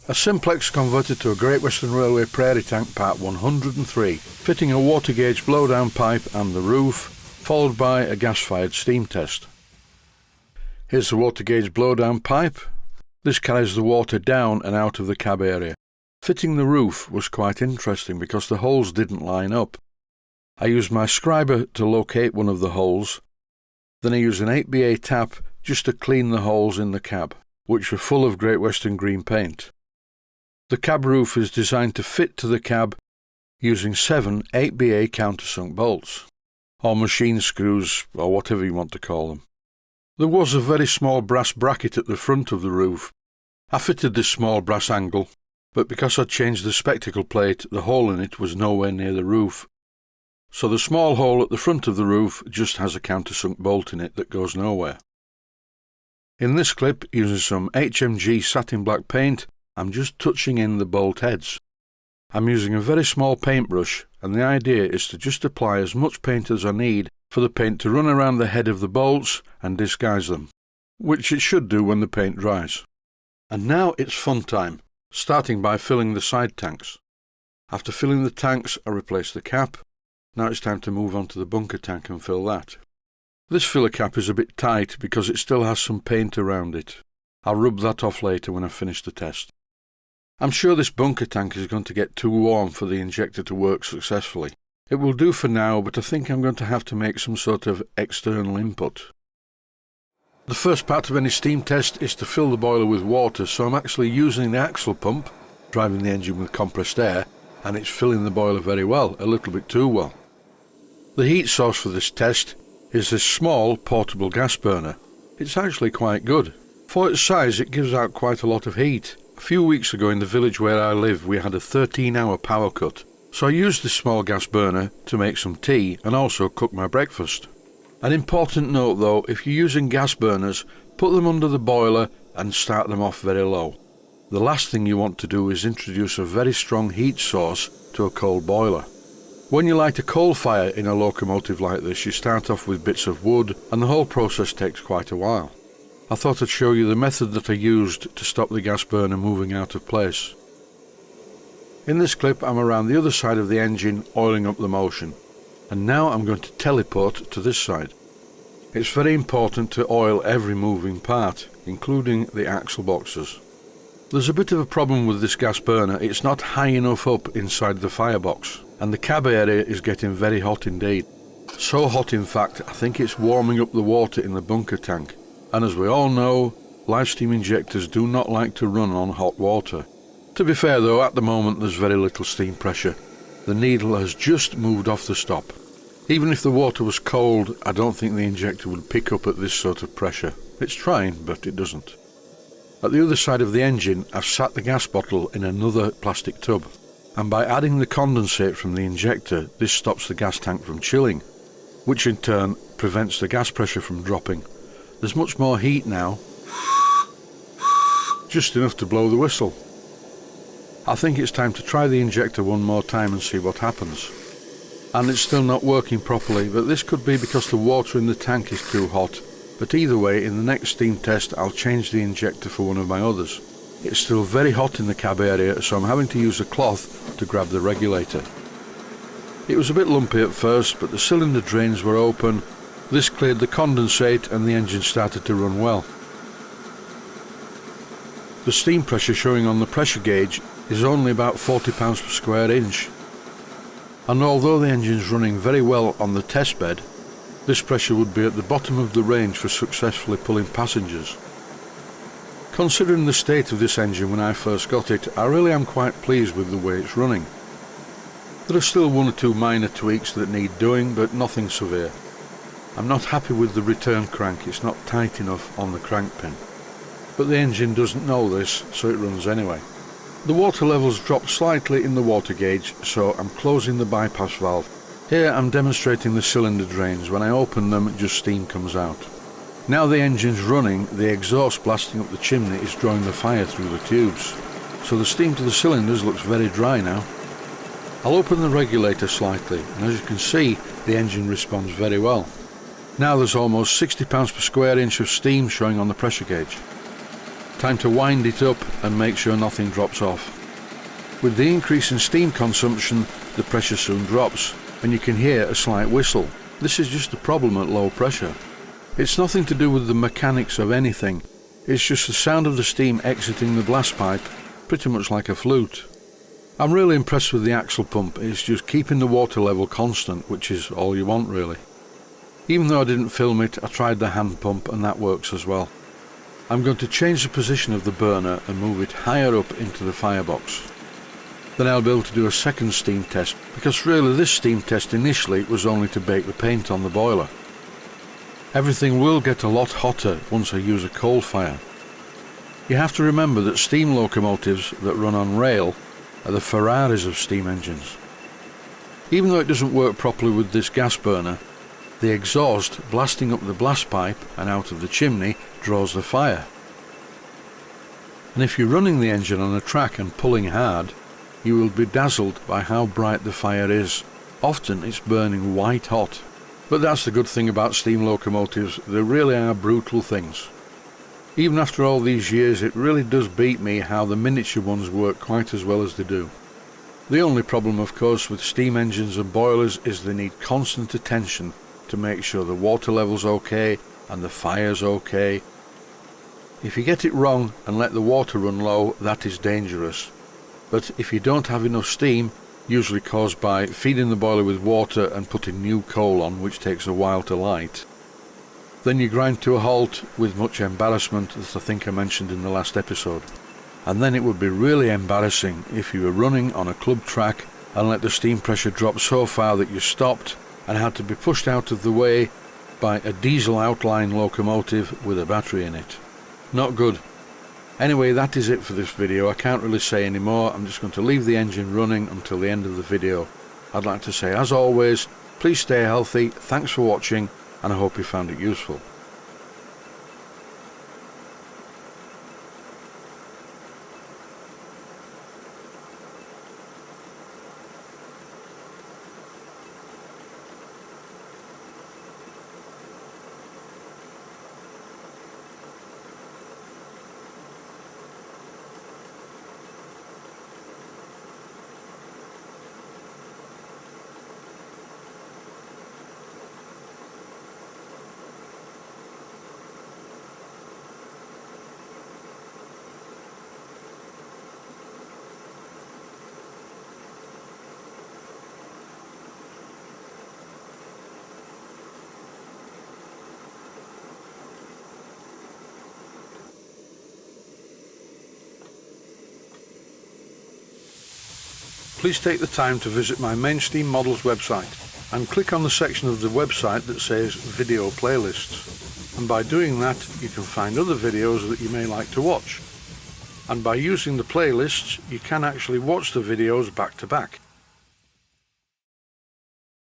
A Simplex converted to a Great Western Railway Prairie tank part 103, fitting a water gauge blowdown pipe and the roof, followed by a gas-fired steam test. Here's the water gauge blowdown pipe. This carries the water down and out of the cab area. Fitting the roof was quite interesting because the holes didn't line up. I used my scriber to locate one of the holes, then I used an 8BA tap just to clean the holes in the cab, which were full of Great Western green paint. The cab roof is designed to fit to the cab using 7 8BA countersunk bolts, or machine screws, or whatever you want to call them. There was a very small brass bracket at the front of the roof. I fitted this small brass angle, but because I'd changed the spectacle plate, the hole in it was nowhere near the roof. So the small hole at the front of the roof just has a countersunk bolt in it that goes nowhere. In this clip, using some HMG satin black paint, I'm just touching in the bolt heads. I'm using a very small paintbrush, and the idea is to just apply as much paint as I need for the paint to run around the head of the bolts and disguise them, which it should do when the paint dries. And now it's fun time, starting by filling the side tanks. After filling the tanks, I replace the cap. Now it's time to move on to the bunker tank and fill that. This filler cap is a bit tight because it still has some paint around it. I'll rub that off later when I finish the test. I'm sure this bunker tank is going to get too warm for the injector to work successfully. It will do for now, but I think I'm going to have to make some sort of external input. The first part of any steam test is to fill the boiler with water, so I'm actually using the axle pump, driving the engine with compressed air, and it's filling the boiler very well, a little bit too well. The heat source for this test is this small portable gas burner. It's actually quite good. For its size, it gives out quite a lot of heat. A few weeks ago in the village where I live, we had a 13-hour power cut, so I used this small gas burner to make some tea and also cook my breakfast. An important note though, if you're using gas burners, put them under the boiler and start them off very low. The last thing you want to do is introduce a very strong heat source to a coal boiler. When you light a coal fire in a locomotive like this, you start off with bits of wood and the whole process takes quite a while. I thought I'd show you the method that I used to stop the gas burner moving out of place. In this clip I'm around the other side of the engine oiling up the motion, and now I'm going to teleport to this side. It's very important to oil every moving part, including the axle boxes. There's a bit of a problem with this gas burner. It's not high enough up inside the firebox, and the cab area is getting very hot indeed. So hot in fact, I think it's warming up the water in the bunker tank. And as we all know, live steam injectors do not like to run on hot water. To be fair though, at the moment there's very little steam pressure. The needle has just moved off the stop. Even if the water was cold, I don't think the injector would pick up at this sort of pressure. It's trying, but it doesn't. At the other side of the engine, I've sat the gas bottle in another plastic tub. And by adding the condensate from the injector, this stops the gas tank from chilling, which in turn prevents the gas pressure from dropping. There's much more heat now, just enough to blow the whistle. I think it's time to try the injector one more time and see what happens. And it's still not working properly, but this could be because the water in the tank is too hot. But either way, in the next steam test I'll change the injector for one of my others. It's still very hot in the cab area, so I'm having to use a cloth to grab the regulator. It was a bit lumpy at first, but the cylinder drains were open. This cleared the condensate and the engine started to run well. The steam pressure showing on the pressure gauge is only about 40 pounds per square inch. And although the engine's running very well on the test bed, this pressure would be at the bottom of the range for successfully pulling passengers. Considering the state of this engine when I first got it, I really am quite pleased with the way it's running. There are still one or two minor tweaks that need doing, but nothing severe. I'm not happy with the return crank, it's not tight enough on the crank pin. But the engine doesn't know this, so it runs anyway. The water levels dropped slightly in the water gauge, so I'm closing the bypass valve. Here I'm demonstrating the cylinder drains. When I open them, just steam comes out. Now the engine's running, the exhaust blasting up the chimney is drawing the fire through the tubes. So the steam to the cylinders looks very dry now. I'll open the regulator slightly, and as you can see, the engine responds very well. Now there's almost 60 pounds per square inch of steam showing on the pressure gauge. Time to wind it up and make sure nothing drops off. With the increase in steam consumption, the pressure soon drops, and you can hear a slight whistle. This is just a problem at low pressure. It's nothing to do with the mechanics of anything, it's just the sound of the steam exiting the blast pipe, pretty much like a flute. I'm really impressed with the axle pump. It's just keeping the water level constant, which is all you want really. Even though I didn't film it, I tried the hand pump and that works as well. I'm going to change the position of the burner and move it higher up into the firebox. Then I'll be able to do a second steam test, because really this steam test initially was only to bake the paint on the boiler. Everything will get a lot hotter once I use a coal fire. You have to remember that steam locomotives that run on rail are the Ferraris of steam engines. Even though it doesn't work properly with this gas burner, the exhaust blasting up the blast pipe and out of the chimney draws the fire. And if you're running the engine on a track and pulling hard, you will be dazzled by how bright the fire is. Often it's burning white hot. But that's the good thing about steam locomotives, they really are brutal things. Even after all these years, it really does beat me how the miniature ones work quite as well as they do. The only problem, of course, with steam engines and boilers is they need constant attention to make sure the water level's okay and the fire's okay. If you get it wrong and let the water run low, that is dangerous. But if you don't have enough steam, usually caused by feeding the boiler with water and putting new coal on, which takes a while to light, then you grind to a halt with much embarrassment, as I think I mentioned in the last episode. And then it would be really embarrassing if you were running on a club track and let the steam pressure drop so far that you stopped and had to be pushed out of the way by a diesel outline locomotive with a battery in it. Not good. Anyway, that is it for this video. I can't really say any more. I'm just going to leave the engine running until the end of the video. I'd like to say, as always, please stay healthy, thanks for watching, and I hope you found it useful. Please take the time to visit my main Steam Models website and click on the section of the website that says Video Playlists. And by doing that, you can find other videos that you may like to watch. And by using the playlists, you can actually watch the videos back to back.